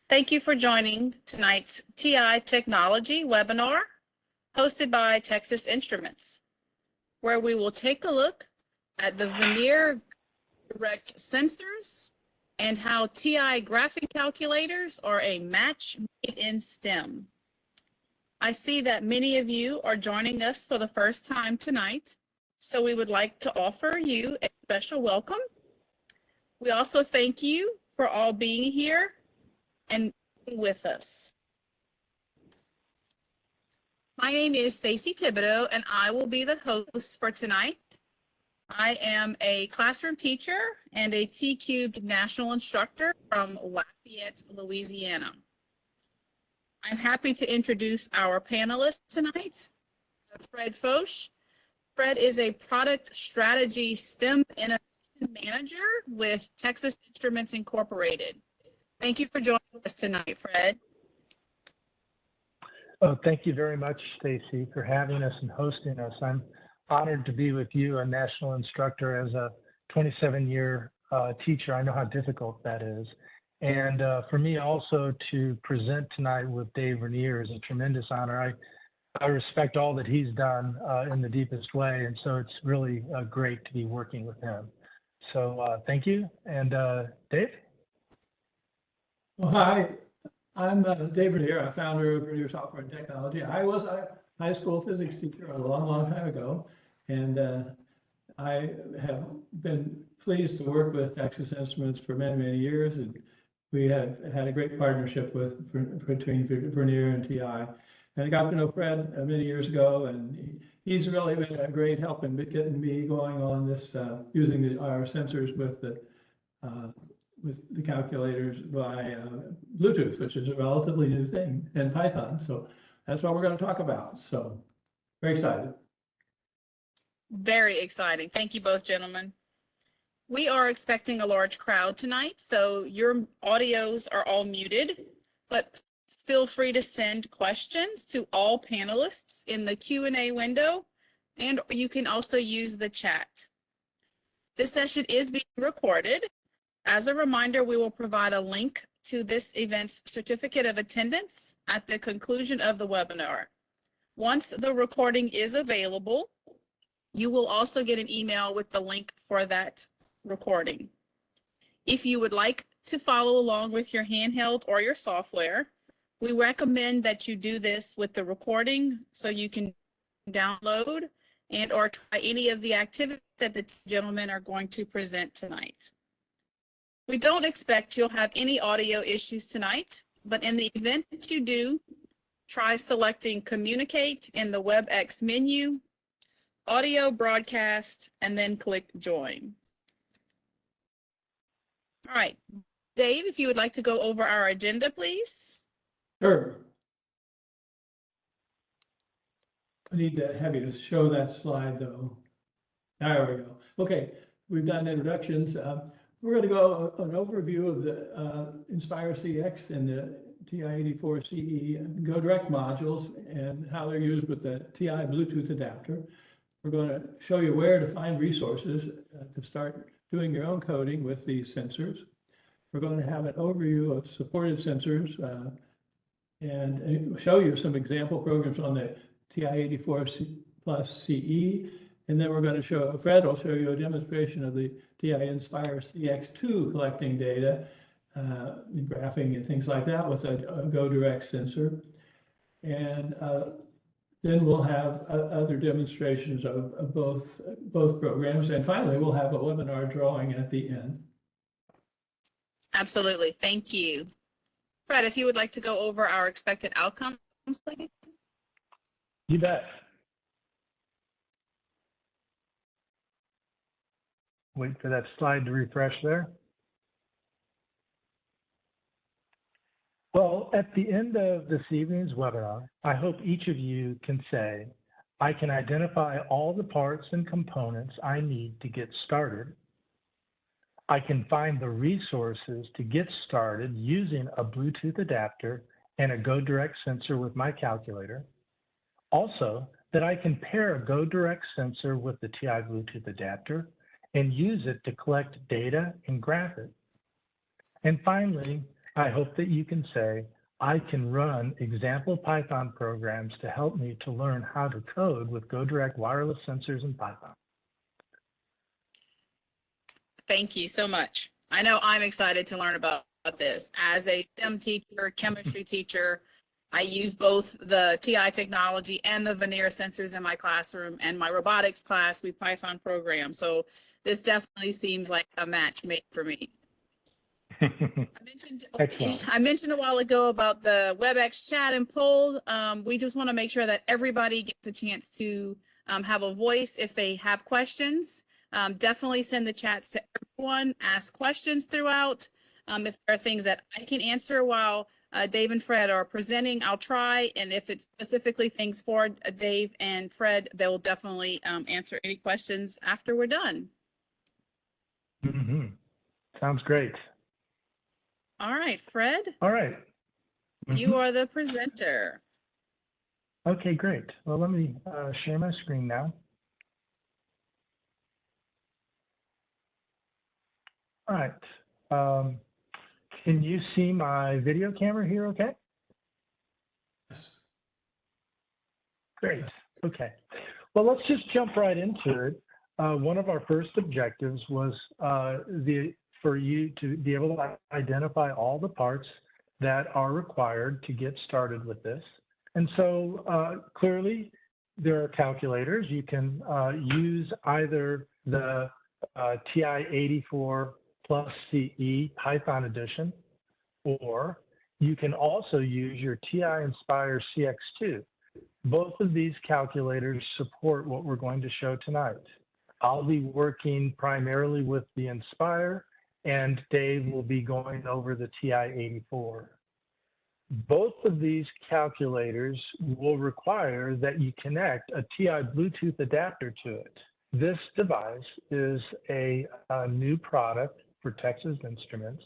Thank you for joining tonight's TI Technology webinar hosted by Texas Instruments, where we will take a look at the Vernier Go Direct sensors and how TI graphing calculators are a match made in STEM. I see that many of you are joining us for the first time tonight, so we would like to offer you a special welcome. We also thank you for all being here and with us. My name is Stacy Thibodeau, and I will be the host for tonight. I am a classroom teacher and a T-Cubed national instructor from Lafayette, Louisiana. I'm happy to introduce our panelists tonight. Fred Foch. Fred is a product strategy STEM innovation manager with Texas Instruments Incorporated. Thank you for joining us tonight, Fred. Oh, thank you very much, Stacy, for having us and hosting us. I'm honored to be with you, a national instructor. As a 27-year teacher, I know how difficult that is. And for me also to present tonight with Dave Vernier is a tremendous honor. I respect all that he's done in the deepest way, and so it's really great to be working with him. So thank you. And Dave? Well, hi, I'm Dave Vernier, a founder of Vernier Software and Technology. I was a high school physics teacher a long, long time ago, and I have been pleased to work with Texas Instruments for many, many years, and we have had a great partnership between Vernier and TI. And I got to know Fred many years ago, and he's really been a great help in getting me going on this, using our sensors with the calculators by Bluetooth, which is a relatively new thing in Python. So that's what we're going to talk about. So very excited. Very exciting. Thank you both, gentlemen. We are expecting a large crowd tonight, so your audios are all muted, but feel free to send questions to all panelists in the Q&A window, and you can also use the chat. This session is being recorded. As a reminder, we will provide a link to this event's certificate of attendance at the conclusion of the webinar. Once the recording is available, you will also get an email with the link for that recording. If you would like to follow along with your handheld or your software, we recommend that you do this with the recording so you can download and or try any of the activities that the gentlemen are going to present tonight. We don't expect you'll have any audio issues tonight, but in the event that you do, try selecting Communicate in the WebEx menu, Audio Broadcast, and then click Join. All right, Dave, if you would like to go over our agenda, please. Sure. I need to have you show that slide, though. There we go. Okay, we've done introductions. We're going to go an overview of the Nspire CX and the TI-84CE Go Direct modules and how they're used with the TI Bluetooth adapter. We're going to show you where to find resources to start doing your own coding with these sensors. We're going to have an overview of supported sensors and show you some example programs on the TI-84 plus CE. And then we're going to show, Fred will show you a demonstration of the TI-Nspire CX2 collecting data, graphing and things like that with a Go Direct sensor. And then we'll have other demonstrations of both programs. And finally, we'll have a webinar drawing at the end. Absolutely. Thank you. Fred, if you would like to go over our expected outcomes, please. You bet. Wait for that slide to refresh there. Well, at the end of this evening's webinar, I hope each of you can say, I can identify all the parts and components I need to get started. I can find the resources to get started using a Bluetooth adapter and a Go Direct sensor with my calculator. Also, that I can pair a Go Direct sensor with the TI Bluetooth adapter and use it to collect data and graph it. And finally, I hope that you can say, I can run example Python programs to help me to learn how to code with Go Direct wireless sensors in Python. Thank you so much. I know I'm excited to learn about this. As a STEM teacher, chemistry teacher, I use both the TI technology and the Vernier sensors in my classroom, and my robotics class, we Python program. So this definitely seems like a match made for me. Excellent. I mentioned a while ago about the WebEx chat and poll. We just want to make sure that everybody gets a chance to have a voice if they have questions. Definitely send the chats to everyone, ask questions throughout. If there are things that I can answer while Dave and Fred are presenting, I'll try. And if it's specifically things for Dave and Fred, they'll definitely answer any questions after we're done. Mm-hmm. Sounds great. All right, Fred. All right. You are the presenter. Okay, great. Well, let me share my screen now. All right. Can you see my video camera here okay? Yes. Great. Okay. Well, let's just jump right into it. One of our first objectives was for you to be able to identify all the parts that are required to get started with this. And so clearly there are calculators. You can use either the TI-84 plus CE Python edition, or you can also use your TI-Nspire CX2. Both of these calculators support what we're going to show tonight. I'll be working primarily with the Nspire, and Dave will be going over the TI-84. Both of these calculators will require that you connect a TI Bluetooth adapter to it. This device is a new product for Texas Instruments,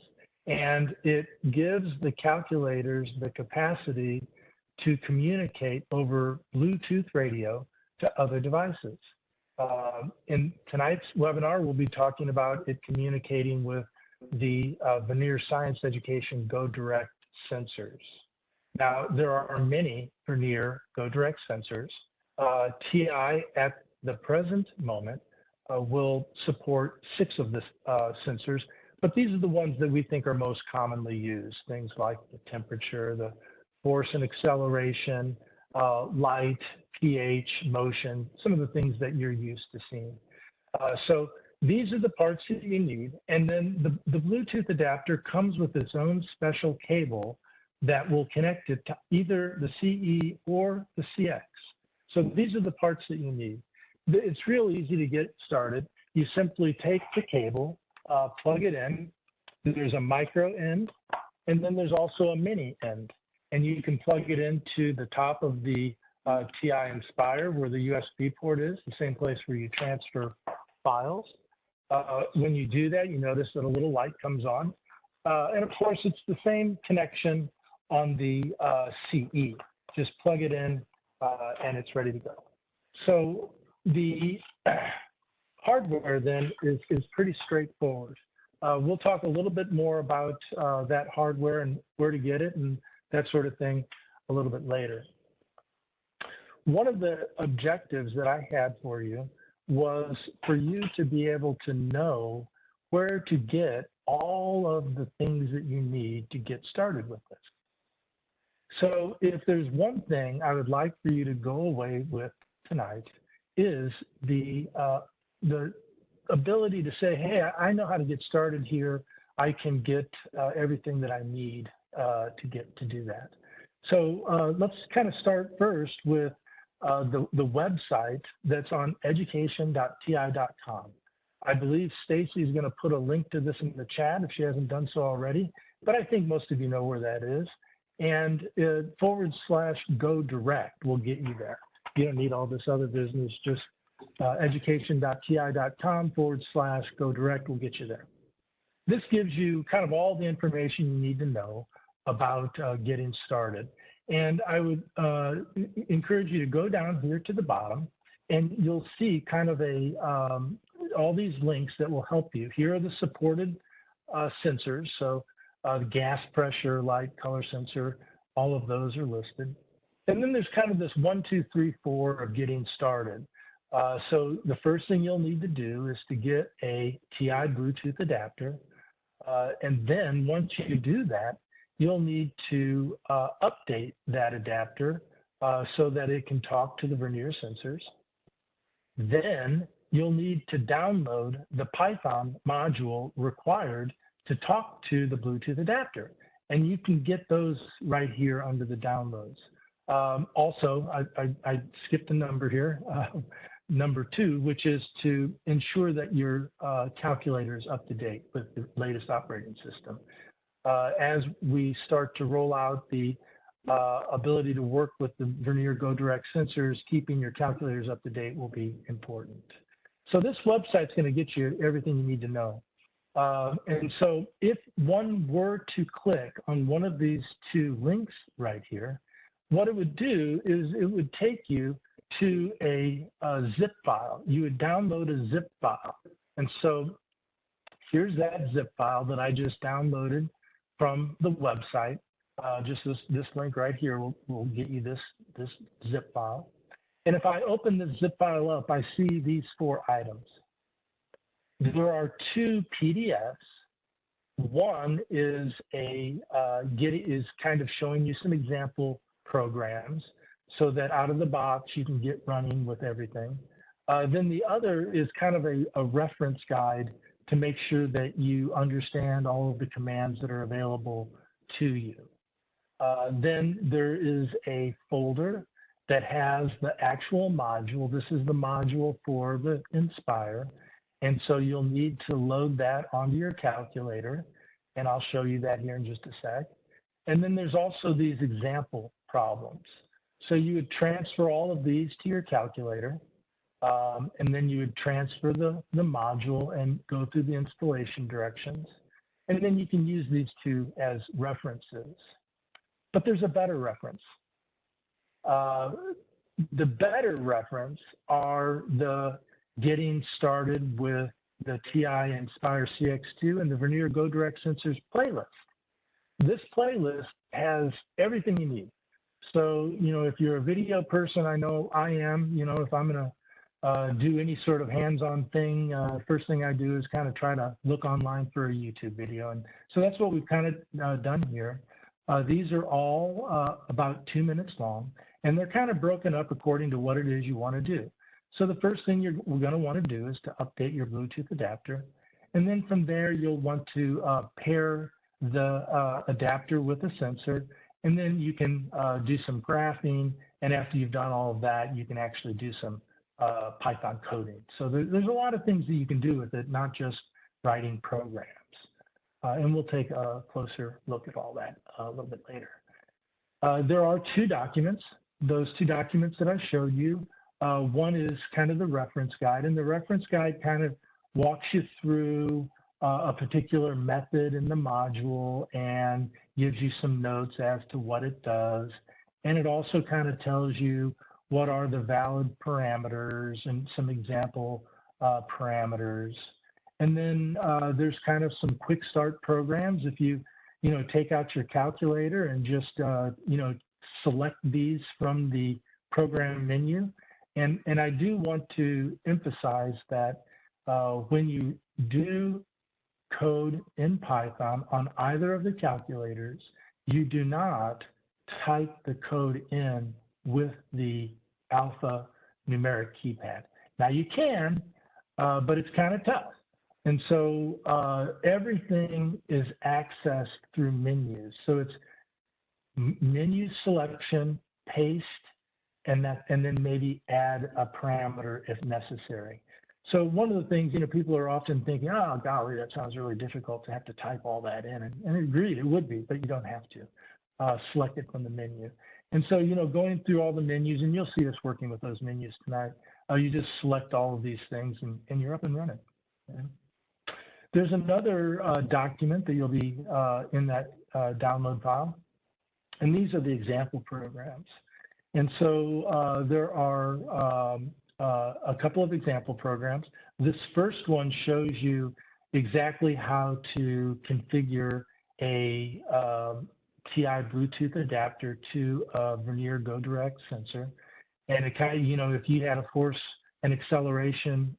and it gives the calculators the capacity to communicate over Bluetooth radio to other devices. In tonight's webinar, we'll be talking about it communicating with the Vernier Science Education Go Direct sensors. Now, there are many Vernier Go Direct sensors. TI at the present moment will support 6 of the sensors, but these are the ones that we think are most commonly used, things like the temperature, the force and acceleration, light, pH, motion, some of the things that you're used to seeing. So these are the parts that you need. And then the Bluetooth adapter comes with its own special cable that will connect it to either the CE or the CX. So these are the parts that you need. It's real easy to get started. You simply take the cable, plug it in. There's a micro end, and then there's also a mini end. And you can plug it into the top of the TI-Nspire where the USB port is, the same place where you transfer files. When you do that, you notice that a little light comes on. And of course, it's the same connection on the CE. Just plug it in and it's ready to go. So the hardware then is pretty straightforward. We'll talk a little bit more about that hardware and where to get it and that sort of thing a little bit later. One of the objectives that I had for you was for you to be able to know where to get all of the things that you need to get started with this. So if there's one thing I would like for you to go away with tonight is the ability to say, hey, I know how to get started here. I can get everything that I need to do that. So let's kind of start first with the website that's on education.ti.com. I believe Stacy is going to put a link to this in the chat if she hasn't done so already, but I think most of you know where that is. And /Go Direct will get you there. You don't need all this other business, just education.ti.com /Go Direct will get you there. This gives you kind of all the information you need to know about getting started. And I would encourage you to go down here to the bottom and you'll see kind of all these links that will help you. Here are the supported sensors. So the gas pressure, light, color sensor, all of those are listed. And then there's kind of this 1, 2, 3, 4 of getting started. So the first thing you'll need to do is to get a TI Bluetooth adapter. And then once you do that, you'll need to update that adapter so that it can talk to the Vernier sensors. Then you'll need to download the Python module required to talk to the Bluetooth adapter. And you can get those right here under the downloads. Also, I skipped a number here, number 2, which is to ensure that your calculator is up to date with the latest operating system. As we start to roll out the ability to work with the Vernier Go Direct sensors, keeping your calculators up to date will be important. So this website's going to get you everything you need to know. And so if one were to click on one of these 2 links right here, what it would do is it would take you to a zip file. You would download a zip file. And so here's that zip file that I just downloaded from the website. Just this link right here will get you this zip file. And if I open this zip file up, I see these 4 items. There are 2 PDFs. One is is kind of showing you some example programs so that out of the box you can get running with everything. Then the other is kind of a reference guide to make sure that you understand all of the commands that are available to you. Then there is a folder that has the actual module. This is the module for the Nspire. And so you'll need to load that onto your calculator. And I'll show you that here in just a sec. And then there's also these example problems. So you would transfer all of these to your calculator. And then you would transfer the module and go through the installation directions. And then you can use these 2 as references. But there's a better reference. The better reference are the getting started with the TI-Nspire CX2 and the Vernier Go Direct Sensors playlist. This playlist has everything you need. So, if you're a video person, I know I am, if I'm going to do any sort of hands-on thing, first thing I do is kind of try to look online for a YouTube video. And so that's what we've kind of done here. These are all about 2 minutes long, and they're kind of broken up according to what it is you want to do. So the first thing we're going to want to do is to update your Bluetooth adapter. And then from there, you'll want to pair the adapter with a sensor. And then you can do some graphing. And after you've done all of that, you can actually do some Python coding. So there's a lot of things that you can do with it, not just writing programs. And we'll take a closer look at all that a little bit later. There are 2 documents. Those 2 documents that I showed you. One is kind of the reference guide, and the reference guide kind of walks you through a particular method in the module and gives you some notes as to what it does. And it also kind of tells you what are the valid parameters and some example parameters. And then there's kind of some quick start programs. If you take out your calculator and just, select these from the program menu. And I do want to emphasize that when you do code in Python on either of the calculators, you do not type the code in with the alphanumeric keypad. Now you can, but it's kind of tough. And so everything is accessed through menus. So it's menu selection, paste, and then maybe add a parameter if necessary. So one of the things, people are often thinking, oh, golly, that sounds really difficult to have to type all that in. And agreed, it would be, but you don't have to. Select it from the menu. And so, going through all the menus, and you'll see us working with those menus tonight, you just select all of these things and you're up and running. Okay? There's another document that you'll be in that download file. And these are the example programs. And so there are a couple of example programs. This first one shows you exactly how to configure a TI Bluetooth adapter to a Vernier Go Direct sensor. And it kind of, you know, if you had a force and acceleration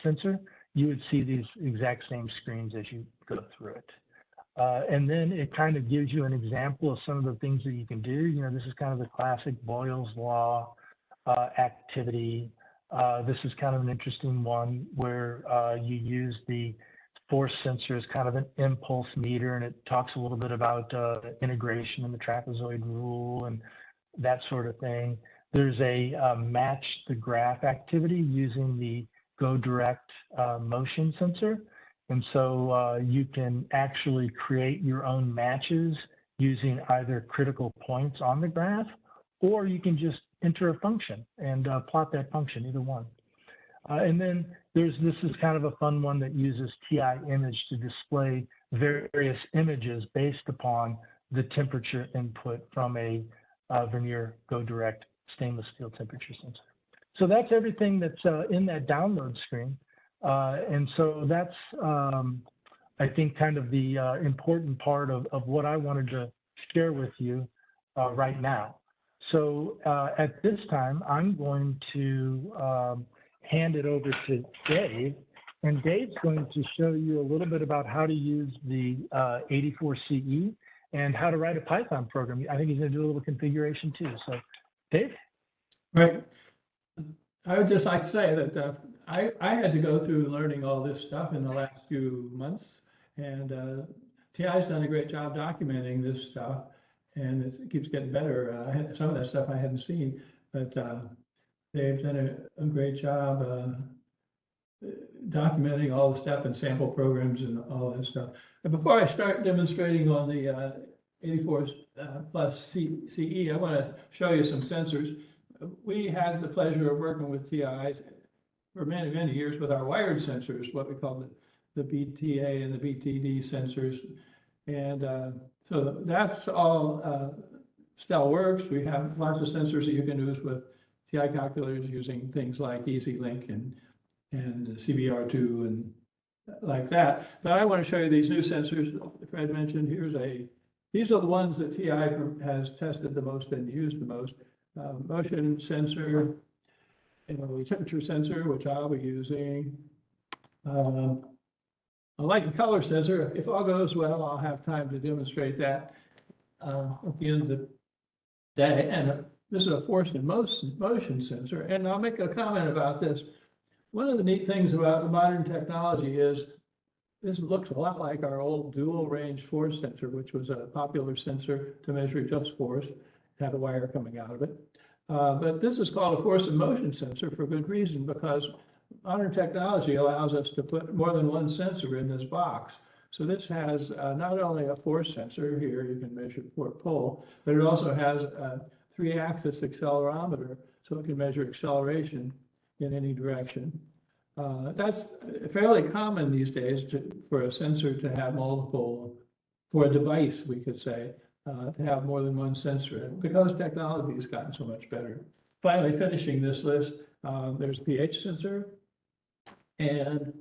sensor, you would see these exact same screens as you go through it. And then it kind of gives you an example of some of the things that you can do. You know, this is kind of the classic Boyle's Law activity. This is kind of an interesting one where you use the force sensor as kind of an impulse meter, and it talks a little bit about integration in the trapezoid rule and that sort of thing. There's a match the graph activity using the Go Direct motion sensor. And so you can actually create your own matches using either critical points on the graph, or you can just enter a function and plot that function, either one. And then this is kind of a fun one that uses TI-Image to display various images based upon the temperature input from a Vernier Go Direct stainless steel temperature sensor. So that's everything that's in that download screen. And so that's, I think, kind of the important part of what I wanted to share with you right now. So at this time, I'm going to hand it over to Dave. And Dave's going to show you a little bit about how to use the 84CE and how to write a Python program. I think he's going to do a little configuration too. So, Dave? Right. I would just like to say that I had to go through learning all this stuff in the last few months, and TI's done a great job documenting this stuff, and it keeps getting better. Some of that stuff I hadn't seen, but they've done a great job documenting all the step and sample programs and all that stuff. And before I start demonstrating on the 84 plus CE, I want to show you some sensors. We had the pleasure of working with TIs for many, many years with our wired sensors, what we call the BTA and the BTD sensors. And so that's all still works. We have lots of sensors that you can use with TI calculators using things like EasyLink and CBR2 and like that. But I want to show you these new sensors Fred mentioned. These are the ones that TI has tested the most and used the most. Motion sensor, temperature sensor, which I'll be using. A light and color sensor. If all goes well, I'll have time to demonstrate that at the end of the day. And this is a force and motion sensor. And I'll make a comment about this. One of the neat things about the modern technology is this looks a lot like our old dual range force sensor, which was a popular sensor to measure just force. Had a wire coming out of it. But this is called a force and motion sensor for good reason, because modern technology allows us to put more than one sensor in this box. So this has not only a force sensor here, you can measure pull, but it also has a 3-axis accelerometer, so it can measure acceleration in any direction. That's fairly common these days for a sensor to have multiple, for a device, we could say, to have more than one sensor, because technology has gotten so much better. Finally, finishing this list, there's pH sensor, and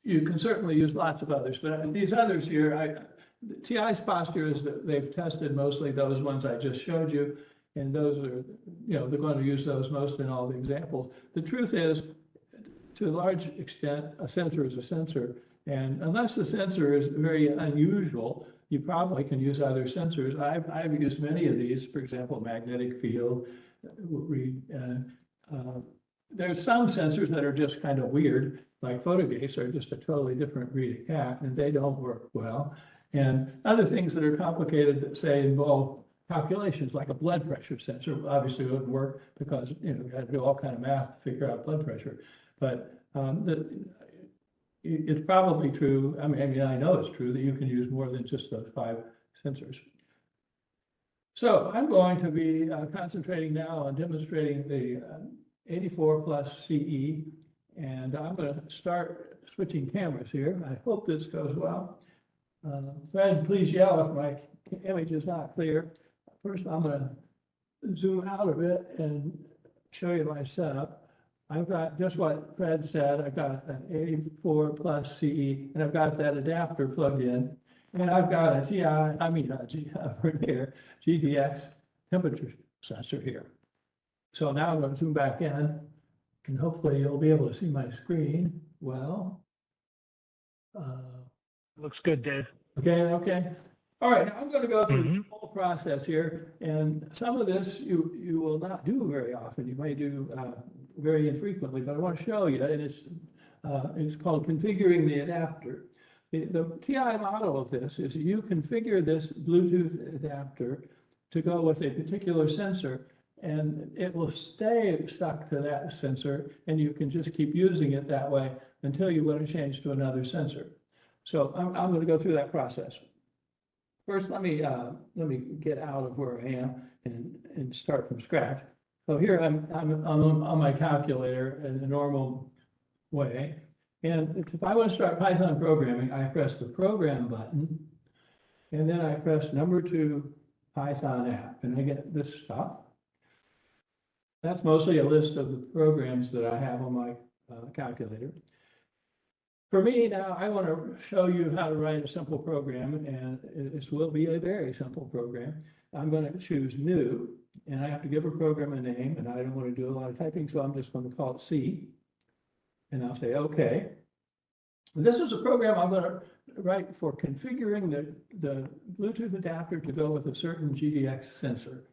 you can certainly use lots of others, but these others here, TI's posture is that they've tested mostly those ones I just showed you, and those are, they're going to use those most in all the examples. The truth is, to a large extent, a sensor is a sensor. And unless the sensor is very unusual, you probably can use other sensors. I've used many of these, for example, magnetic field. There's some sensors that are just kind of weird, like photogates are just a totally different breed of cat, and they don't work well. And other things that are complicated that say involve calculations, like a blood pressure sensor, obviously wouldn't work because you got to do all kind of math to figure out blood pressure. But it's probably true. I mean, I know it's true that you can use more than just those 5 sensors. So I'm going to be concentrating now on demonstrating the 84 plus CE, and I'm going to start switching cameras here. I hope this goes well. Fred, please yell if my image is not clear. First, I'm going to zoom out a bit and show you my setup. I've got just what Fred said. I've got an A4 plus CE, and I've got that adapter plugged in. And I've got a Vernier GDX temperature sensor here. So now I'm going to zoom back in, and hopefully you'll be able to see my screen well. Looks good, Dave. Okay. All right, now I'm going to go through the whole process here, and some of this you will not do very often. You may do very infrequently, but I want to show you, and it's called configuring the adapter. The TI model of this is you configure this Bluetooth adapter to go with a particular sensor, and it will stay stuck to that sensor, and you can just keep using it that way until you want to change to another sensor. So I'm going to go through that process. First, let me get out of where I am and start from scratch. So here I'm on my calculator in the normal way. And if I want to start Python programming, I press the program button, and then I press #2 Python app, and I get this stuff. That's mostly a list of the programs that I have on my calculator. For me now, I want to show you how to write a simple program, and this will be a very simple program. I'm going to choose new, and I have to give a program a name, and I don't want to do a lot of typing, so I'm just going to call it C, and I'll say OK. This is a program I'm going to write for configuring the Bluetooth adapter to go with a certain GDX sensor.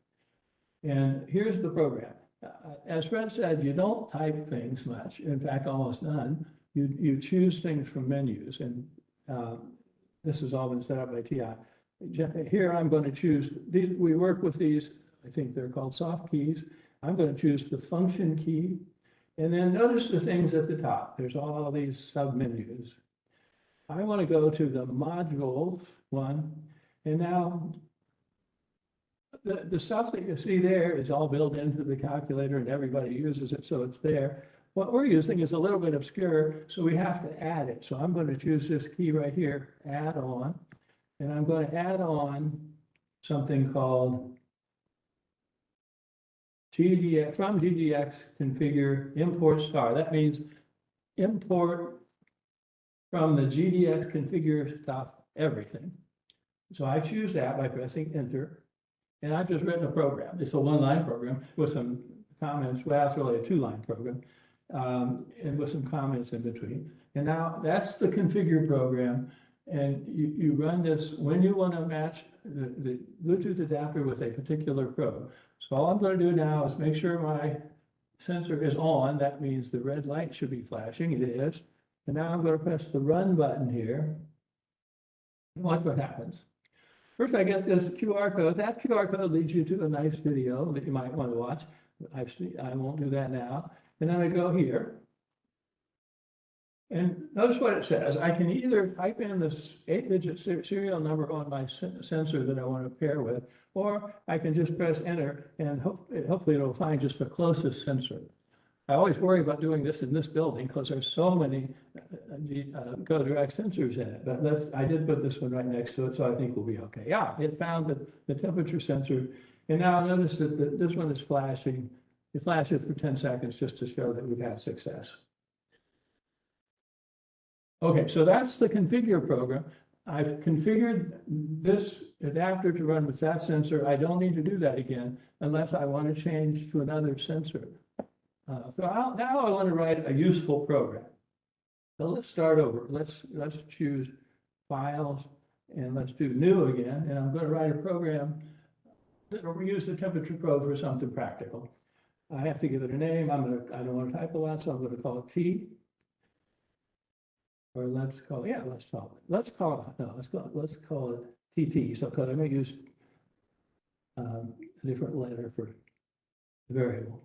And here's the program. As Fred said, you don't type things much, in fact, almost none. You choose things from menus, and this has all been set up by TI. Here I'm going to choose these. We work with these, I think they're called soft keys. I'm going to choose the function key, and then notice the things at the top. There's all these sub-menus. I want to go to the modules one, and now the stuff that you see there is all built into the calculator, and everybody uses it, so it's there. What we're using is a little bit obscure, so we have to add it. So I'm going to choose this key right here, add on, and I'm going to add on something called GDX, from GDX configure import star. That means import from the GDX configure stuff, everything. So I choose that by pressing enter, and I've just written a program. It's a one-line program with some comments. Well, it's really a two-line program. And with some comments in between. And now that's the configure program. And you run this when you want to match the Bluetooth adapter with a particular probe. So all I'm going to do now is make sure my sensor is on. That means the red light should be flashing. It is. And now I'm going to press the run button here. And watch what happens. First, I get this QR code. That QR code leads you to a nice video that you might want to watch. I won't do that now. And then I go here, and notice what it says. I can either type in this 8-digit serial number on my sensor that I want to pair with, or I can just press enter, and hopefully it'll find just the closest sensor. I always worry about doing this in this building because there's so many Go Direct sensors in it, but I did put this one right next to it, so I think we'll be okay. Yeah, it found the temperature sensor, and now notice that this one is flashing. It flashes for 10 seconds just to show that we've had success. Okay, so that's the configure program. I've configured this adapter to run with that sensor. I don't need to do that again unless I want to change to another sensor. Now I want to write a useful program. So let's start over. Let's choose files, and let's do new again. And I'm going to write a program that will use the temperature probe for something practical. I have to give it a name. I don't want to type a lot, so I'm going to call it T. Or let's call it TT. So because I'm going to use a different letter for the variable.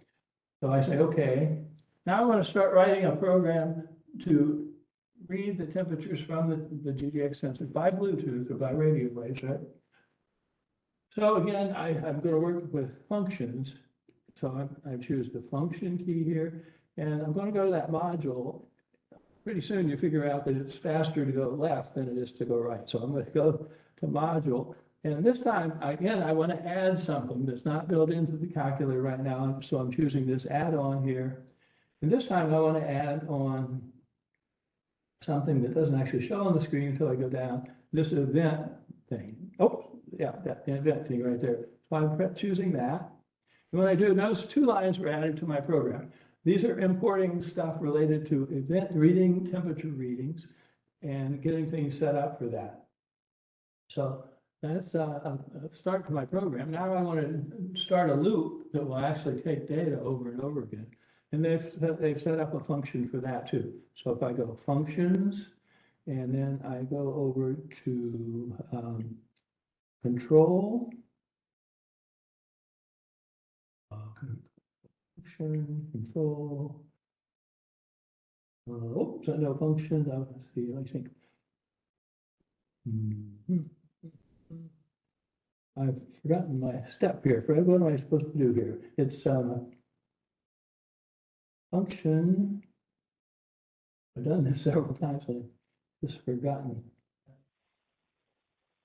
So I say, okay. Now I'm going to start writing a program to read the temperatures from the GDX sensor by Bluetooth or by radio waves, right? So again, I'm going to work with functions. So I choose the function key here, and I'm going to go to that module. Pretty soon you figure out that it's faster to go left than it is to go right. So I'm going to go to module, and this time, again, I want to add something that's not built into the calculator right now. So I'm choosing this add-on here, And this time I want to add on something that doesn't actually show on the screen until I go down, this event thing. Oh, yeah, that event thing right there. So I'm choosing that. And when I do, notice 2 lines were added to my program. These are importing stuff related to event reading, temperature readings, and getting things set up for that. So that's a start to my program. Now I want to start a loop that will actually take data over and over again. And they've set up a function for that too. So if I go functions, and then I go over to control, function, control. Oops, no functions. Let's see, I think. I've forgotten my step here. Fred, what am I supposed to do here? It's function. I've done this several times. I've just forgotten.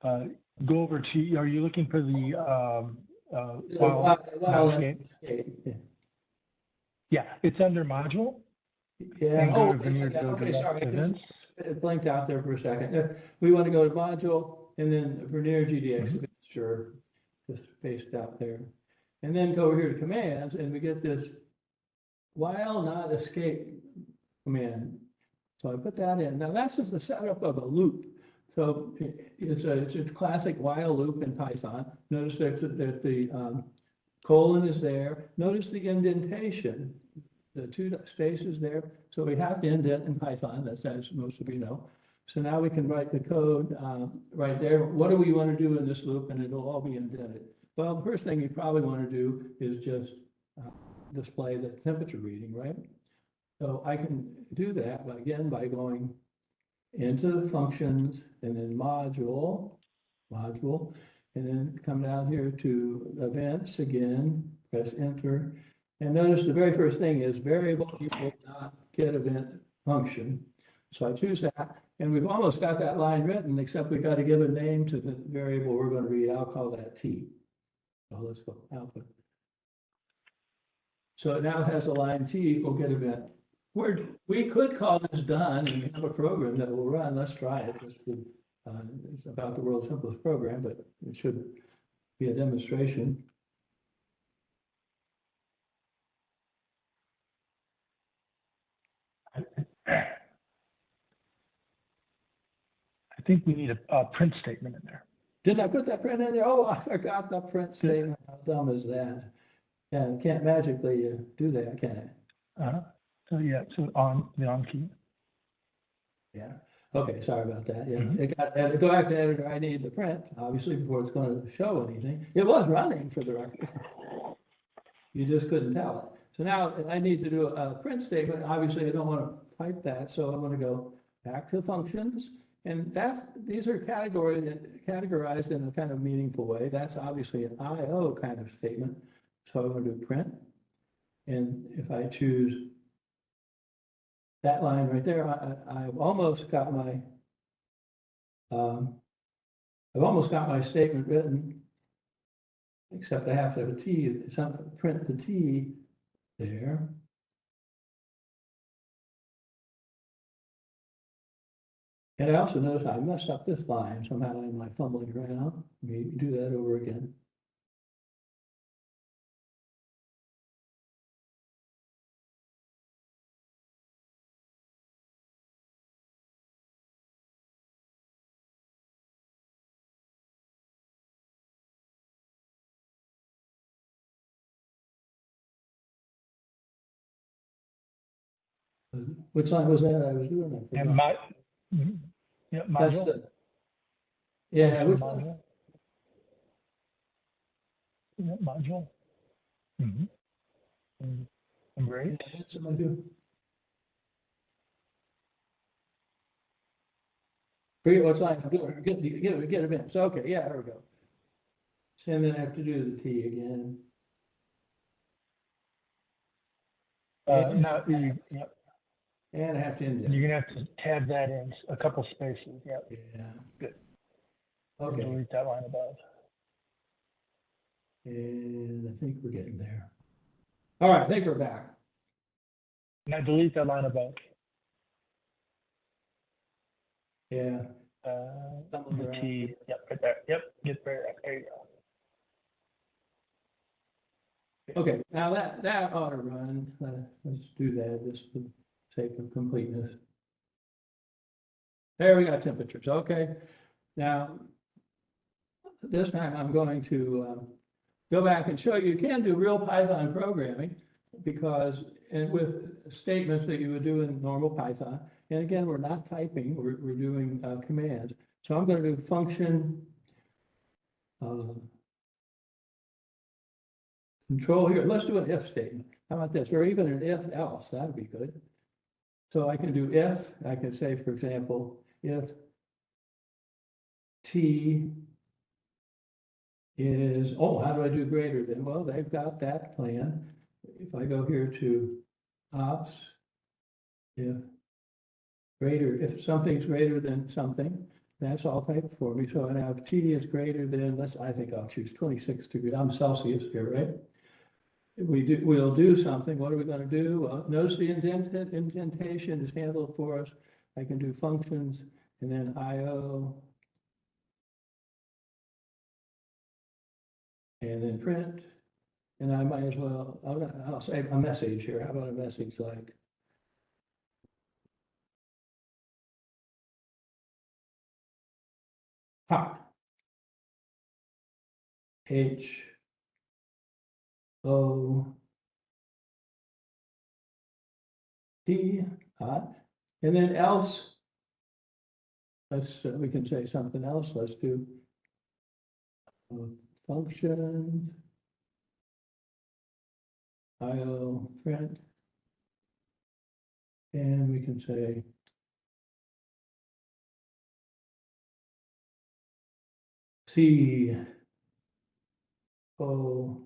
Go over to, are you looking for the While landscape? Yeah, it's under module. Yeah. And go Oh, to Vernier Go okay, Direct sorry. events. It blinked out there for a second. We want to go to module and then Vernier GDX, sure, just spaced out there. And then go over here to commands and we get this while not escape command. So I put that in. Now that's just the setup of a loop. So it's a classic while loop in Python. Notice that the colon is there. Notice the indentation, the 2 spaces there. So we have to indent in Python, that's as most of you know. So now we can write the code right there. What do we want to do in this loop? And it'll all be indented. Well, the first thing you probably want to do is just display the temperature reading, right? So I can do that by going into the functions and then module, and then come down here to events again, press enter. And notice the very first thing is variable equals not get event function. So I choose that, and we've almost got that line written, except we've got to give a name to the variable we're going to read. I'll call that T. So let's go output. So it now has a line T equal get event. We could call this done and have a program that will run. Let's try it. It's about the world's simplest program, but it should be a demonstration. I think we need a print statement in there. Didn't I put that print in there? Oh, I forgot the print statement. How dumb is that? And can't magically do that, can it? So yeah, so on the on key. Yeah. Okay, sorry about that. Yeah, go back to editor. I need the print, obviously, before it's going to show anything. It was running for the record. You just couldn't tell it. So now I need to do a print statement. Obviously, I don't want to type that, so I'm going to go back to functions. And these are categorized in a kind of meaningful way. That's obviously an IO kind of statement. So I'm going to do print. And if I choose that line right there, I've almost got my statement written, except I have to have a T. Print the T there. And I also noticed I messed up this line somehow in my fumbling around. Let me do that over again. Which line was that I was doing that? And yeah, module. Yeah, which module. Yeah, module. Great. Yeah, that's what I do. Forget what line I'm doing. Get events. Okay, yeah, there we go. So and then I have to do the T again. Now And I have to indent. you're gonna have to tab that in a couple spaces. Yeah. Yeah. Good. Okay. Delete that line above. And I think we're getting there. All right, I think we're back. Now delete that line above. Yeah. The T, yep, right there. Yep, get there. There you go. Okay, now that ought to run. Let's do that just for the sake of completeness. There we got temperatures. Okay. Now, this time I'm going to go back and show you can do real Python programming because and with statements that you would do in normal Python. And again, we're not typing, we're doing commands. So I'm going to do function control here. Let's do an if statement. How about this? Or even an if else, that'd be good. So I can do if, I can say, for example, if T is, oh, how do I do greater than? Well, they've got that plan. If I go here to ops, if if something's greater than something, that's all typed for me. So now if T is greater than, I think I'll choose 26 degrees. I'm Celsius here, right? We'll do something. What are we going to do? Notice the indentation is handled for us. I can do functions and then IO and then print. And I might as well, I'll say a message here. How about a message like hot, H-O-T, hot, and then else, we can say something else. Let's do function, IO print, and we can say C O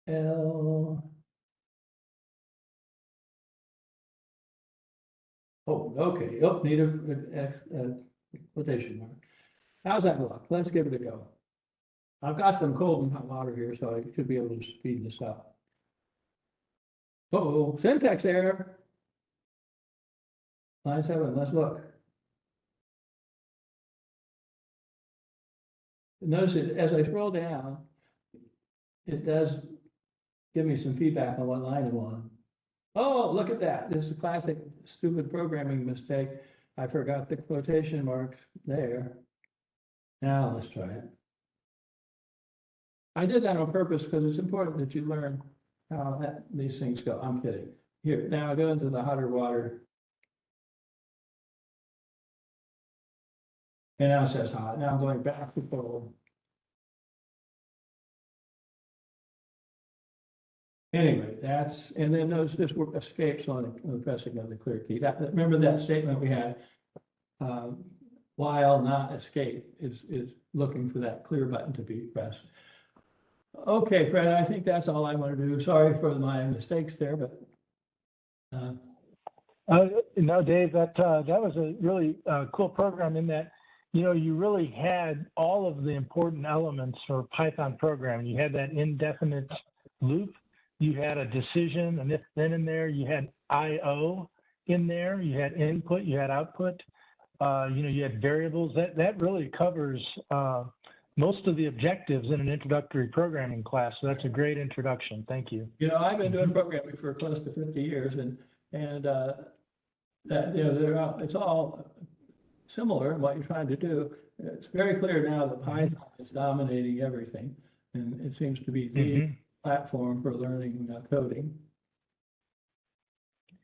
L. Oh, okay. Oh, need a quotation mark. How's that look? Let's give it a go. I've got some cold and hot water here, so I should be able to speed this up. Uh-oh, syntax error. Line 7, let's look. Notice it, as I scroll down, it does give me some feedback on what line I'm on. Oh, look at that. This is a classic stupid programming mistake. I forgot the quotation marks there. Now let's try it. I did that on purpose because it's important that you learn how these things go. I'm kidding. Here, now I go into the hotter water. And now it says hot. Now I'm going back to cold. Anyway, and then notice this escapes on the pressing of the clear key. Remember that statement we had, while not escape is looking for that clear button to be pressed. Okay, Fred, I think that's all I want to do. Sorry for my mistakes there, but. No, Dave, that was a really cool program in that, you really had all of the important elements for Python programming. You had that indefinite loop. You had a decision, and if then in there, you had IO in there, you had input, you had output, you had variables. That really covers most of the objectives in an introductory programming class. So that's a great introduction. Thank you. I've been doing programming for close to 50 years, and it's all similar in what you're trying to do. It's very clear now that Python is dominating everything, and it seems to be the platform for learning coding.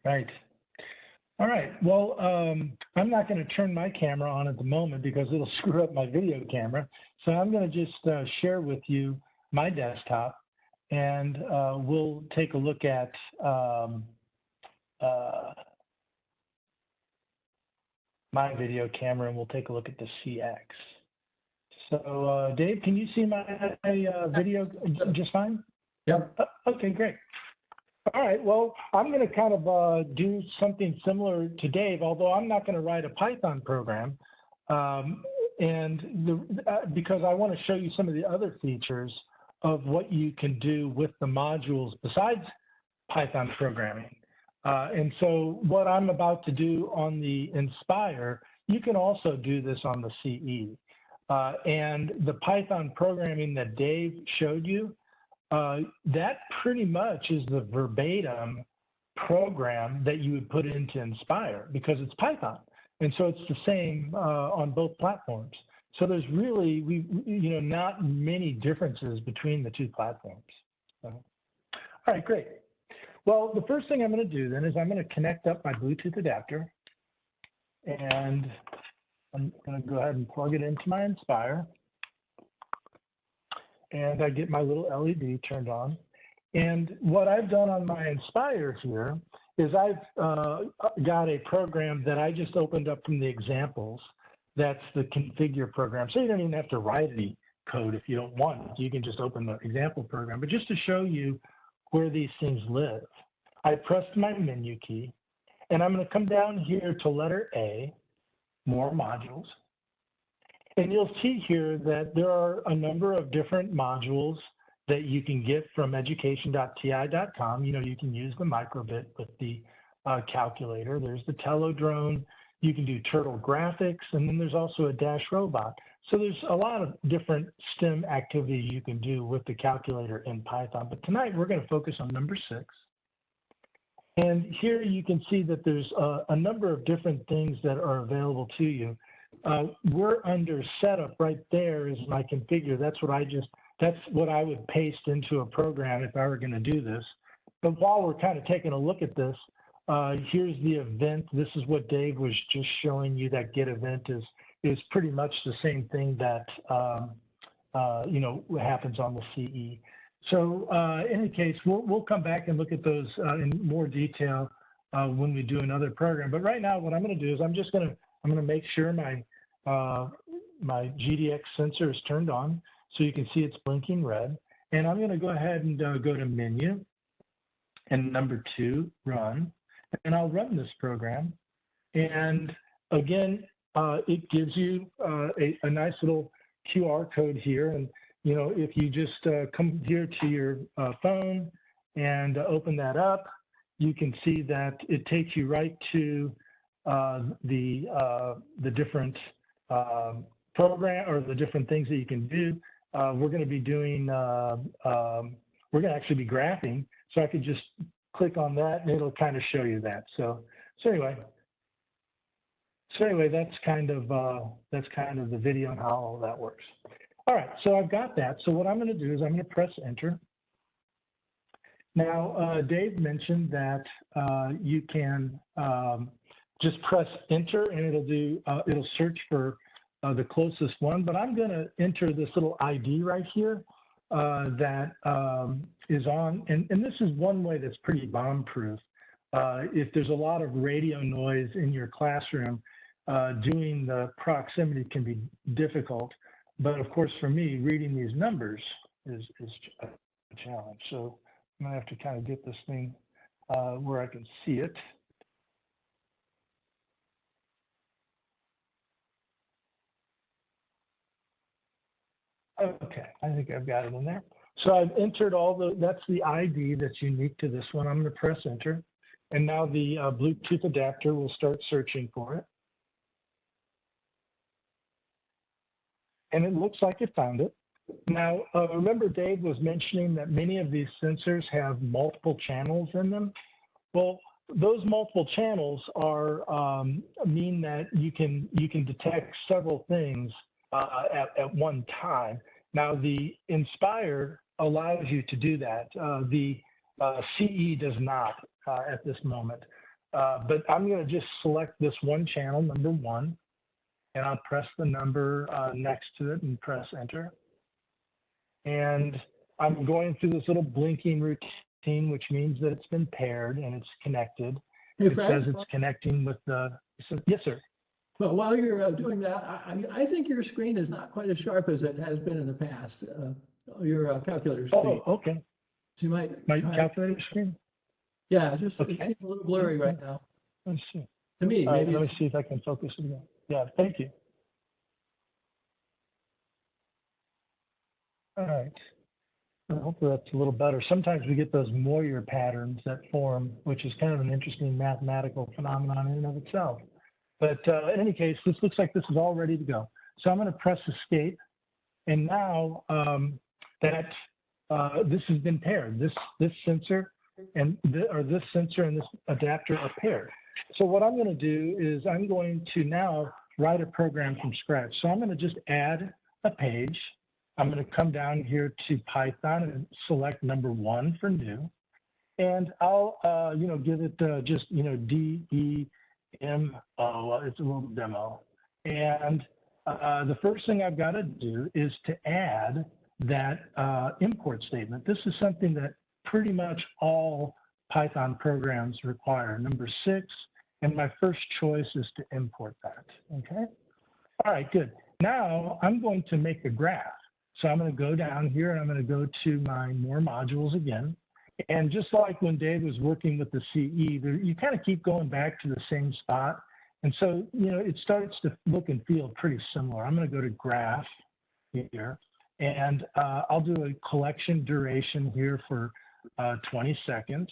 Right. All right. Well, I'm not going to turn my camera on at the moment because it'll screw up my video camera. So I'm going to just share with you my desktop, and we'll take a look at my video camera, and we'll take a look at the CX. So, Dave, can you see my video just fine? Yep. Okay, great. All right, well, I'm going to kind of do something similar to Dave, although I'm not going to write a Python program, because I want to show you some of the other features of what you can do with the modules besides Python programming. And so what I'm about to do on the Nspire, you can also do this on the CE. And the Python programming that Dave showed you, that pretty much is the verbatim program that you would put into Nspire because it's Python. And so it's the same on both platforms. So there's really, not many differences between the two platforms. So, all right, great. Well, the first thing I'm going to do then is I'm going to connect up my Bluetooth adapter, and I'm going to go ahead and plug it into my Nspire, and I get my little LED turned on. And what I've done on my Nspire here is I've got a program that I just opened up from the examples. That's the configure program. So you don't even have to write any code if you don't want. You can just open the example program. But just to show you where these things live, I pressed my menu key, and I'm going to come down here to letter A, more modules. And you'll see here that there are a number of different modules that you can get from education.ti.com. You can use the microbit with the calculator. There's the Telodrone. You can do turtle graphics, and then there's also a dash robot. So there's a lot of different STEM activities you can do with the calculator in Python. But tonight we're going to focus on number 6. And here you can see that there's a number of different things that are available to you. We're under setup right there is my configure. That's what I would paste into a program if I were going to do this. But while we're kind of taking a look at this, here's the event. This is what Dave was just showing you. That get event is pretty much the same thing that happens on the CE. So in any case, we'll come back and look at those in more detail when we do another program. But right now, what I'm going to do is I'm going to make sure my my GDX sensor is turned on, so you can see it's blinking red. And I'm going to go ahead and go to menu and number 2, run. And I'll run this program. And again, it gives you a nice little QR code here. And, if you just come here to your phone and open that up, you can see that it takes you right to the different program or the different things that you can do. We're going to be doing, we're going to actually be graphing. So I could just click on that and it'll kind of show you that. So anyway, that's kind of the video and how all that works. All right, so I've got that. So what I'm going to do is I'm going to press enter. Now, Dave mentioned that you can just press enter and it'll search for the closest one. But I'm going to enter this little ID right here that is on, and this is one way that's pretty bomb-proof. If there's a lot of radio noise in your classroom, doing the proximity can be difficult. But of course, for me, reading these numbers is a challenge. So I'm gonna have to kind of get this thing where I can see it. Okay, I think I've got it in there. So I've entered that's the ID that's unique to this one. I'm gonna press enter. And now the Bluetooth adapter will start searching for it. And it looks like it found it. Now, remember Dave was mentioning that many of these sensors have multiple channels in them. Well, those multiple channels mean that you can detect several things at one time. Now, the Nspire allows you to do that. The CE does not at this moment. But I'm going to just select this one channel, number 1, and I'll press the number next to it and press enter. And I'm going through this little blinking routine, which means that it's been paired and it's connected. Hey, Fred? It says it's connecting with the, yes, sir. But while you're doing that, I think your screen is not quite as sharp as it has been in the past. Your calculator screen. Oh, okay. So you might My try. calculator screen? Yeah, just Okay. it seems a little blurry right now. Let's see. To me, All right, maybe. let me see if I can focus it again. Yeah, thank you. All right. Hopefully that's a little better. Sometimes we get those Moyer patterns that form, which is kind of an interesting mathematical phenomenon in and of itself. But in any case, this looks like this is all ready to go. So I'm going to press escape. And now that this has been paired, this sensor and this sensor and this adapter are paired. So what I'm going to do is I'm going to now write a program from scratch. So I'm going to just add a page. I'm going to come down here to Python and select number 1 for new. And I'll, give it just, DEMO. It's a little demo. And the first thing I've got to do is to add that import statement. This is something that pretty much all Python programs require. Number 6, and my first choice is to import that, okay? All right, good. Now I'm going to make a graph. So I'm going to go down here and I'm going to go to my more modules again. And just like when Dave was working with the CE, you kind of keep going back to the same spot. And so, it starts to look and feel pretty similar. I'm going to go to graph here, and I'll do a collection duration here for 20 seconds.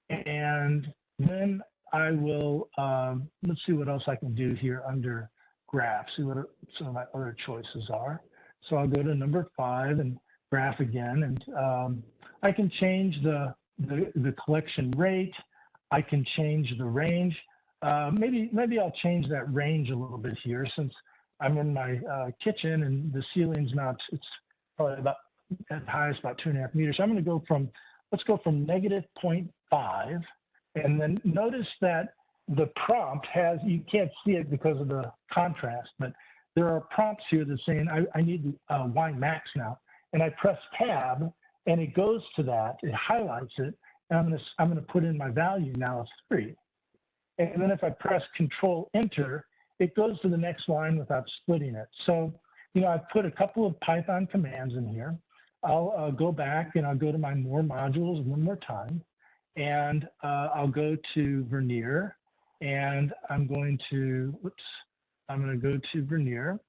And then I will, let's see what else I can do here under graph, see what some of my other choices are. So I'll go to number 5 and graph again, and I can change the collection rate. I can change the range. Maybe I'll change that range a little bit here since I'm in my kitchen and the ceiling's not, it's probably about at highest about 2.5 meters. So I'm going to go from, let's go from -0.5, and then notice that the prompt has, you can't see it because of the contrast, but there are prompts here that saying I need Y max now, and I press tab and it goes to that, it highlights it, and I'm gonna put in my value now of 3. And then if I press Control Enter, it goes to the next line without splitting it. So, I've put a couple of Python commands in here. I'll go back and I'll go to my more modules one more time, and I'll go to Vernier, and I'm going to go to Vernier,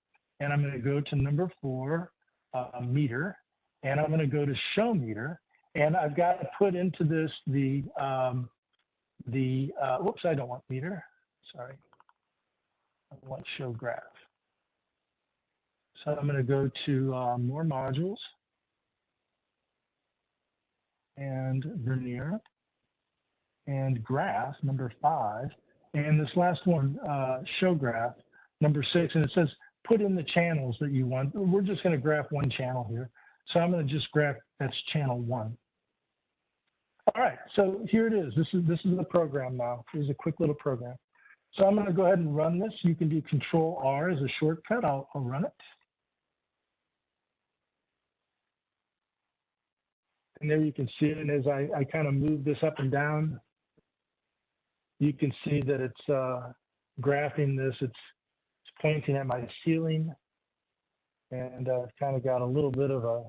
and I'm going to go to number 4, meter, and I'm going to go to show meter, and I've got to put into this whoops, I don't want meter, sorry. I want show graph. So I'm going to go to more modules and Vernier and graph number 5, and this last one, show graph number 6, and it says put in the channels that you want. We're just going to graph one channel here. So I'm going to just graph, that's channel 1. All right, so here it is. This is the program now. Here's a quick little program. So I'm going to go ahead and run this. You can do Control R as a shortcut. I'll run it. And there you can see it. And as I kind of move this up and down, you can see that it's graphing this. It's pointing at my ceiling. And I've kind of got a little bit of a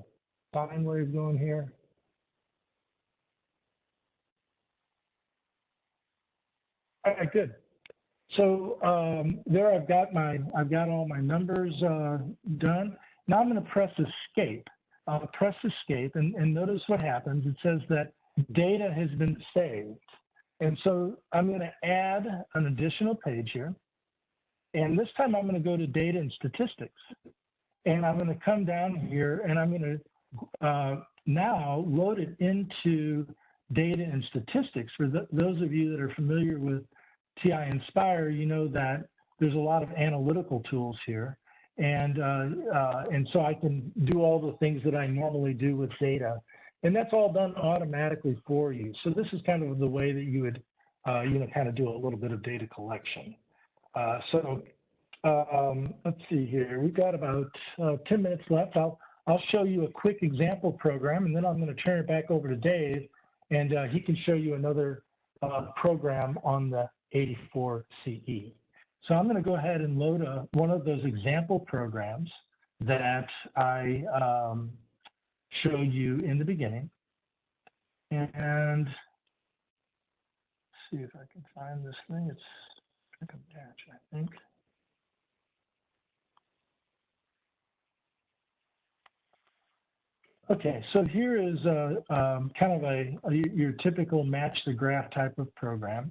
sine wave going here. All right, good. So there I've got all my numbers done. Now I'm going to press escape. I'll press escape and notice what happens. It says that data has been saved. And so I'm going to add an additional page here. And this time I'm going to go to data and statistics. And I'm going to come down here and I'm going to now load it into data and statistics. For those of you that are familiar with TI-Nspire, you know that there's a lot of analytical tools here. And so I can do all the things that I normally do with data. And that's all done automatically for you. So this is kind of the way that you would, kind of do a little bit of data collection. Let's see here. We've got about 10 minutes left. I'll show you a quick example program, and then I'm going to turn it back over to Dave, and he can show you another program on the 84 CE. So I'm going to go ahead and load one of those example programs that I showed you in the beginning. And let's see if I can find this thing. It's like a match, I think. Okay, so here is kind of your typical match the graph type of program.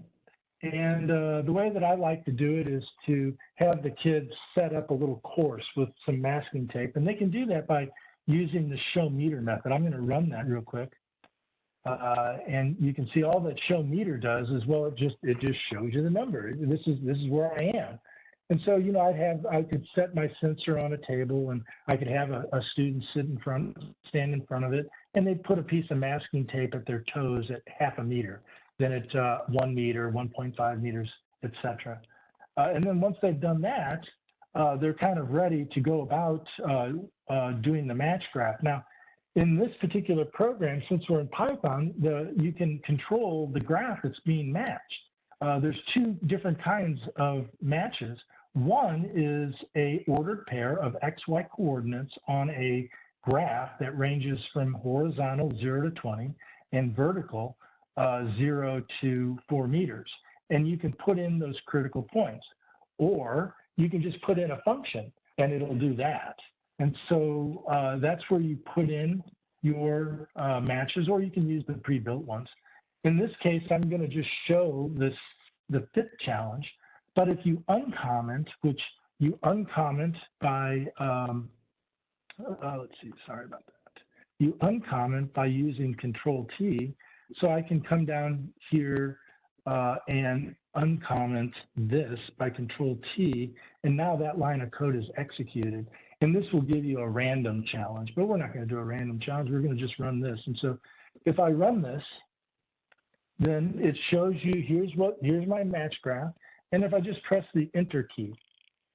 And the way that I like to do it is to have the kids set up a little course with some masking tape, and they can do that by using the show meter method. I'm going to run that real quick. And you can see all that show meter does is, well, it just shows you the number. This is where I am. And so, you know, I could set my sensor on a table, and I could have a student stand in front of it, and they'd put a piece of masking tape at their toes at 0.5 meter, then at 1 meter, 1.5 meters, etc. And then once they've done that, they're kind of ready to go about doing the match graph. Now, in this particular program, since we're in Python, you can control the graph that's being matched. There's two different kinds of matches. One is a ordered pair of XY coordinates on a graph that ranges from horizontal 0 to 20 and vertical 0 to 4 meters. And you can put in those critical points, or you can just put in a function and it'll do that. And so that's where you put in your matches, or you can use the pre-built ones. In this case, I'm going to just show the fit challenge. But if you uncomment, which you uncomment by, let's see, sorry about that. You uncomment by using Control T. So I can come down here and uncomment this by Control T. And now that line of code is executed. And this will give you a random challenge, but we're not going to do a random challenge. We're going to just run this. And so if I run this, then it shows you, here's my match graph. And if I just press the Enter key,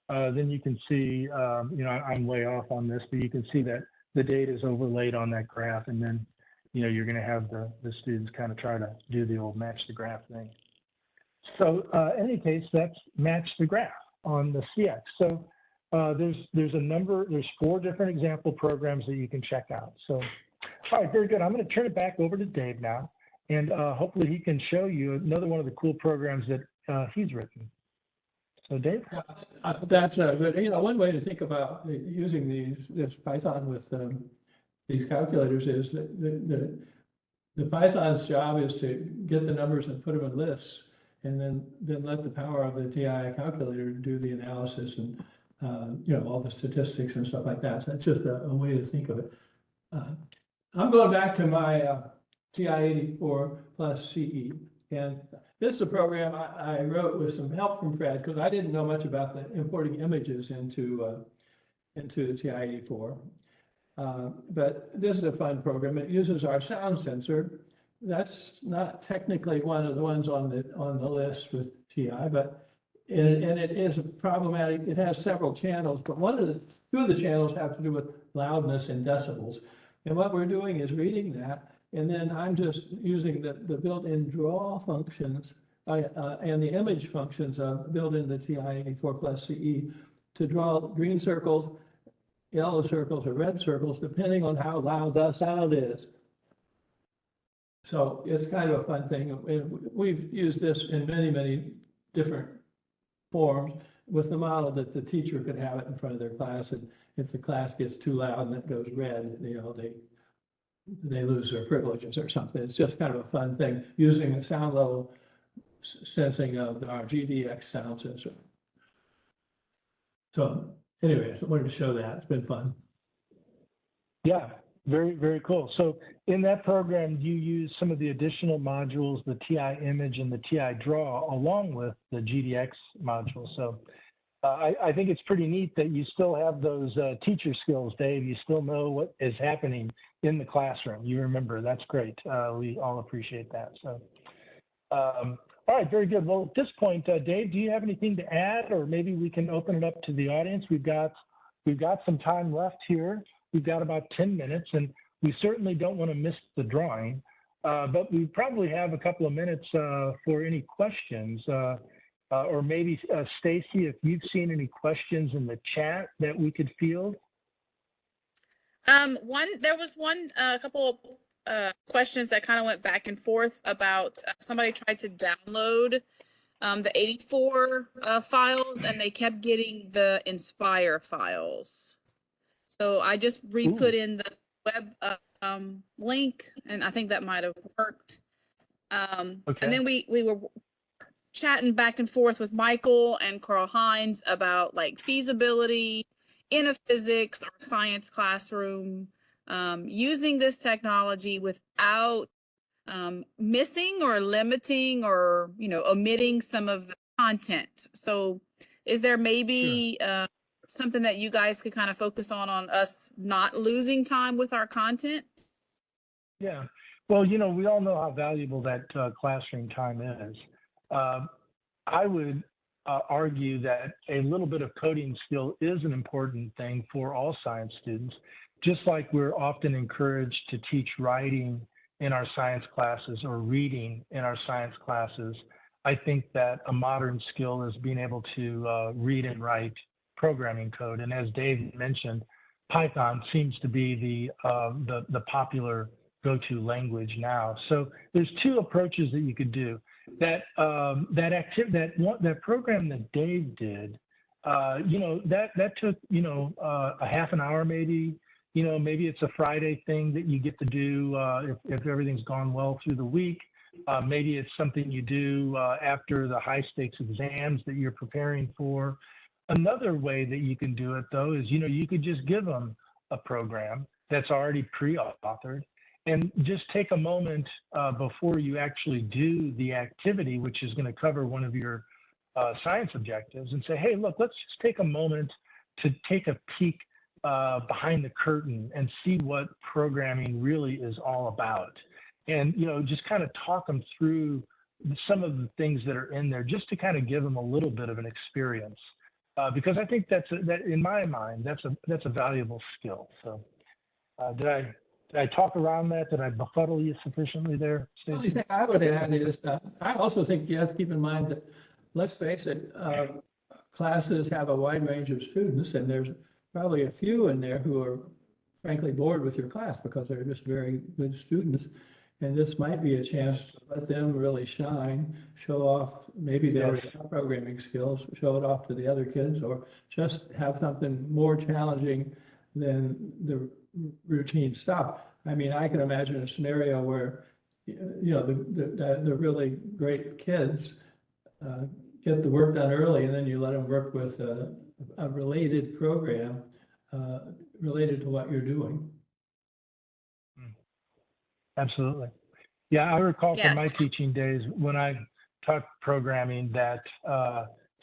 then you can see, you know, I'm way off on this, but you can see that the data is overlaid on that graph. And then, you know, you're going to have the students kind of try to do the old match the graph thing. So in any case, that's match the graph on the CX. So there's 4 different example programs that you can check out. So, all right, very good. I'm going to turn it back over to Dave now, and hopefully he can show you another one of the cool programs that he's written. So, Dave? That's good. You know, one way to think about using this Python with these calculators is that the Python's job is to get the numbers and put them in lists, and then let the power of the TI calculator do the analysis and you know, all the statistics and stuff like that. So that's just a way to think of it. I'm going back to my TI-84 plus CE, and this is a program I wrote with some help from Fred, because I didn't know much about the importing images into the TI-84. But this is a fun program. It uses our sound sensor. That's not technically one of the ones on the list with TI, but and it is problematic. It has several channels, but two of the channels have to do with loudness and decibels. And what we're doing is reading that, and then I'm just using the built-in draw functions and the image functions built in the TI-84 plus CE to draw green circles, yellow circles, or red circles, depending on how loud the sound is. So it's kind of a fun thing. We've used this in many, many different forms with the model that the teacher could have it in front of their class, and if the class gets too loud and it goes red, you know, they lose their privileges or something. It's just kind of a fun thing using the sound level sensing of our GDX sound sensor. So anyway, I wanted to show that. It's been fun. Yeah, very, very cool. So in that program, you use some of the additional modules, the TI image and the TI draw, along with the GDX module. So I think it's pretty neat that you still have those teacher skills, Dave. You still know what is happening in the classroom. You remember. That's great. We all appreciate that. So, all right, very good. Well, at this point, Dave, do you have anything to add, or maybe we can open it up to the audience? We've got some time left here. We've got about 10 minutes, and we certainly don't want to miss the drawing, but we probably have a couple of minutes for any questions. Or maybe Stacy, if you've seen any questions in the chat that we could field. There was a couple questions that kind of went back and forth about somebody tried to download the 84 files, and they kept getting the Nspire files. So I just re-put in the web link, and I think that might have worked. Okay. And then we were chatting back and forth with Michael and Carl Hines about like feasibility in a physics or science classroom, using this technology without missing or limiting or, omitting some of the content. So is there maybe something that you guys could kind of focus on us not losing time with our content? Yeah. Well, we all know how valuable that classroom time is. I would argue that a little bit of coding skill is an important thing for all science students, just like we're often encouraged to teach writing in our science classes or reading in our science classes. I think that a modern skill is being able to read and write programming code. And as Dave mentioned, Python seems to be the popular go-to language now. So there's two approaches that you could do. That program that Dave did, that took a half an hour maybe. Maybe it's a Friday thing that you get to do if everything's gone well through the week. Maybe it's something you do after the high stakes exams that you're preparing for. Another way that you can do it though is you could just give them a program that's already pre-authored. And just take a moment before you actually do the activity, which is going to cover one of your science objectives, and say, hey, look, let's just take a moment to take a peek behind the curtain and see what programming really is all about. And, just kind of talk them through some of the things that are in there, just to kind of give them a little bit of an experience. Because I think that in my mind, that's a valuable skill. So did I talk around that? Did I befuddle you sufficiently there, The only Stacey? thing I would add is I also think you have to keep in mind that, let's face it, classes have a wide range of students, and there's probably a few in there who are frankly bored with your class because they're just very good students. And this might be a chance to let them really shine, show off, maybe their programming skills, show it off to the other kids, or just have something more challenging than the routine stuff. I mean, I can imagine a scenario where, the really great kids get the work done early, and then you let them work with a related program related to what you're doing. Absolutely. Yeah, I recall from my Yes. teaching days when I taught programming that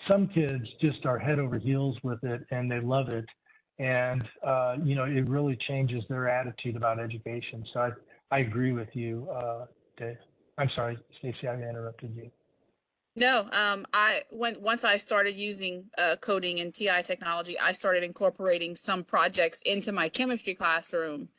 some kids just are head over heels with it and they love it. And, it really changes their attitude about education. So I agree with you, Dave. I'm sorry, Stacey, I interrupted you. No, once I started using coding and TI technology, I started incorporating some projects into my chemistry classroom,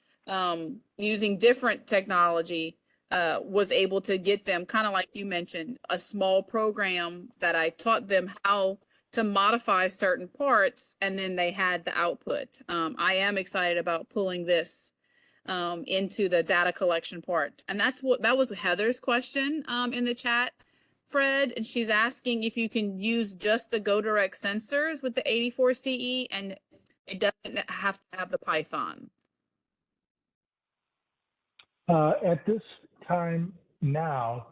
using different technology, was able to get them, kind of like you mentioned, a small program that I taught them how to modify certain parts, and then they had the output. I am excited about pulling this into the data collection part. And that was Heather's question in the chat, Fred, and she's asking if you can use just the Go Direct sensors with the 84 CE and it doesn't have to have the Python. At this time now,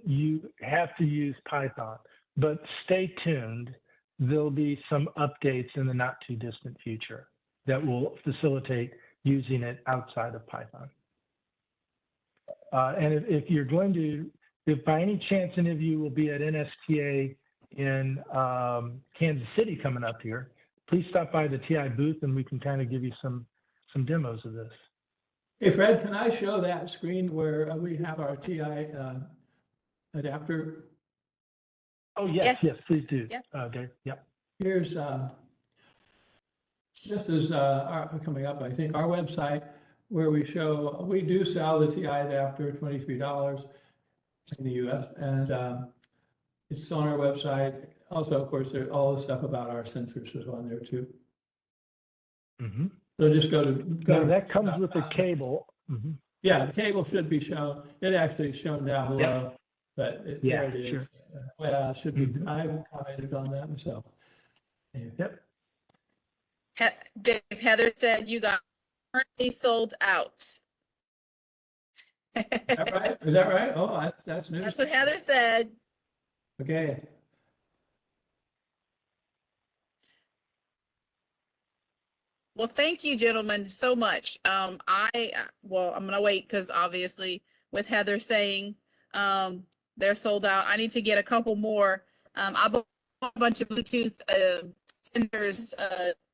you have to use Python, but stay tuned. There'll be some updates in the not too distant future that will facilitate using it outside of Python. And if by any chance any of you will be at NSTA in Kansas City coming up here, please stop by the TI booth and we can kind of give you some demos of this. Hey, Fred, can I show that screen where we have our TI adapter? Oh, yes, please do. Yep. Dave, yep. Here's, just as coming up, I think, our website where we do sell the TI adapter, $23 in the US, and it's on our website. Also, of course, all the stuff about our sensors is on there too. Mm-hmm. So just go to that comes with the cable. Mm-hmm. Yeah, the cable should be shown. It actually is shown down below, but there it is. Sure. Well, it should be. I commented on that myself. Yep. Dave, Heather said you got currently sold out. Is that right? Is that right? Oh, that's news. That's what Heather said. Okay. Well, thank you, gentlemen, so much. Well, I'm gonna wait because obviously with Heather saying they're sold out, I need to get a couple more. I bought a bunch of Bluetooth senders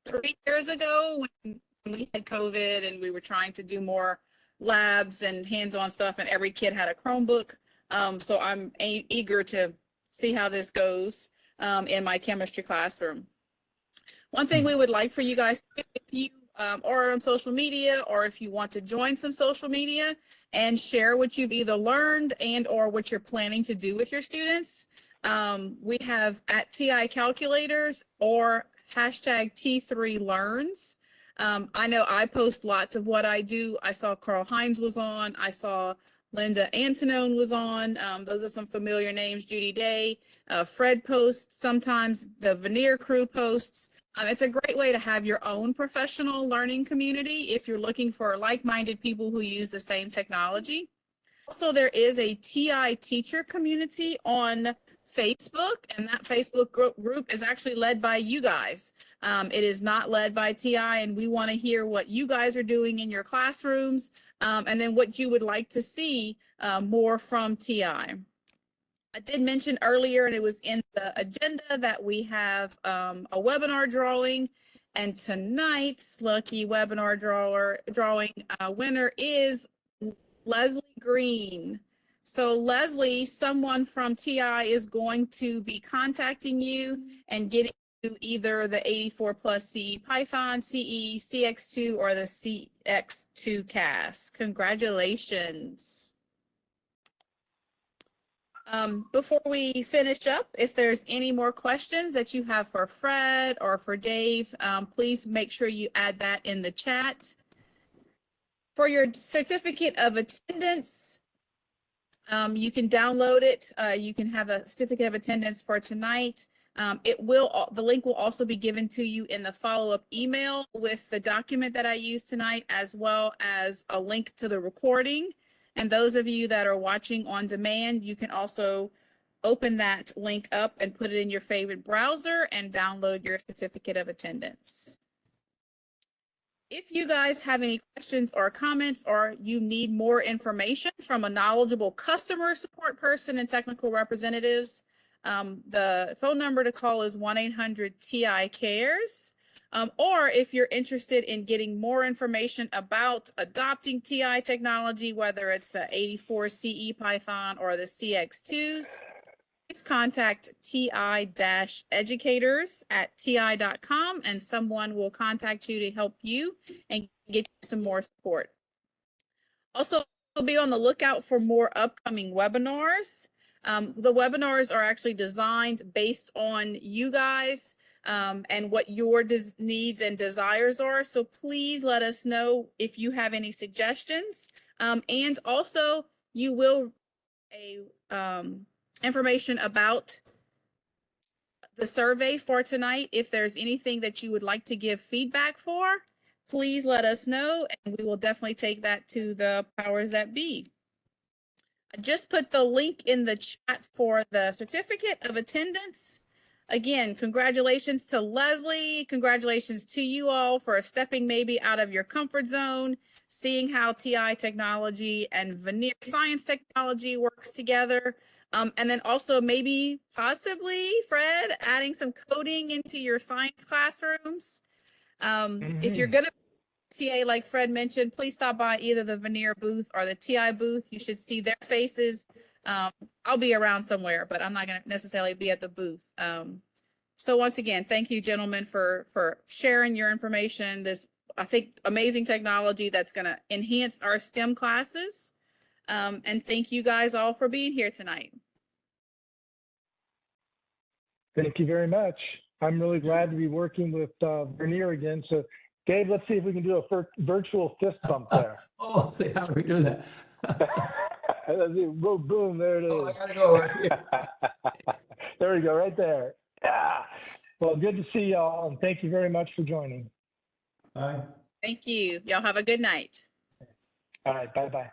3 years ago when we had COVID and we were trying to do more labs and hands-on stuff, and every kid had a Chromebook. So I'm eager to see how this goes in my chemistry classroom. One thing we would like for you guys, if you are on social media, or if you want to join some social media and share what you've either learned and or what you're planning to do with your students, we have at TI Calculators or hashtag T3Learns. I know I post lots of what I do. I saw Carl Hines was on. I saw Linda Antonone was on. Those are some familiar names. Judy Day. Fred posts sometimes. The Vernier crew posts. It's a great way to have your own professional learning community if you're looking for like-minded people who use the same technology. Also, there is a TI teacher community on Facebook, and that Facebook group is actually led by you guys. It is not led by TI, and we want to hear what you guys are doing in your classrooms, and then what you would like to see more from TI. I did mention earlier, and it was in the agenda, that we have a webinar drawing, and tonight's lucky webinar drawing winner is Leslie Green. So Leslie, someone from TI is going to be contacting you and getting you either the 84 plus CE Python, CE, CX2, or the CX2 CAS. Congratulations. Before we finish up, if there's any more questions that you have for Fred or for Dave, please make sure you add that in the chat. For your certificate of attendance, you can download it. You can have a certificate of attendance for tonight. The link will also be given to you in the follow-up email with the document that I used tonight, as well as a link to the recording. And those of you that are watching on demand, you can also open that link up and put it in your favorite browser and download your certificate of attendance. If you guys have any questions or comments, or you need more information from a knowledgeable customer support person and technical representatives, the phone number to call is 1-800-TI-CARES. Or if you're interested in getting more information about adopting TI technology, whether it's the 84 CE Python or the CX2s, please contact ti-educators@ti.com, and someone will contact you to help you and get you some more support. Also, be on the lookout for more upcoming webinars. The webinars are actually designed based on you guys and what your needs and desires are. So please let us know if you have any suggestions. And also, you will information about the survey for tonight. If there's anything that you would like to give feedback for, please let us know, and we will definitely take that to the powers that be. I just put the link in the chat for the certificate of attendance. Again, congratulations to Leslie. Congratulations to you all for stepping maybe out of your comfort zone, seeing how TI technology and Vernier science technology works together. And then also maybe possibly, Fred, adding some coding into your science classrooms. If you're going to TA, like Fred mentioned, please stop by either the Vernier booth or the TI booth. You should see their faces. I'll be around somewhere, but I'm not going to necessarily be at the booth. So once again, thank you, gentlemen, for sharing your information. This, I think, amazing technology that's going to enhance our STEM classes. And thank you guys all for being here tonight. Thank you very much. I'm really glad to be working with Vernier again. So, Dave, let's see if we can do a virtual fist bump there. Oh, see how we do that. Boom, boom, there it is. Oh, I gotta go right here. There we go, right there. Yeah. Well, good to see y'all, and thank you very much for joining. Bye. Thank you. Y'all have a good night. All right, bye-bye.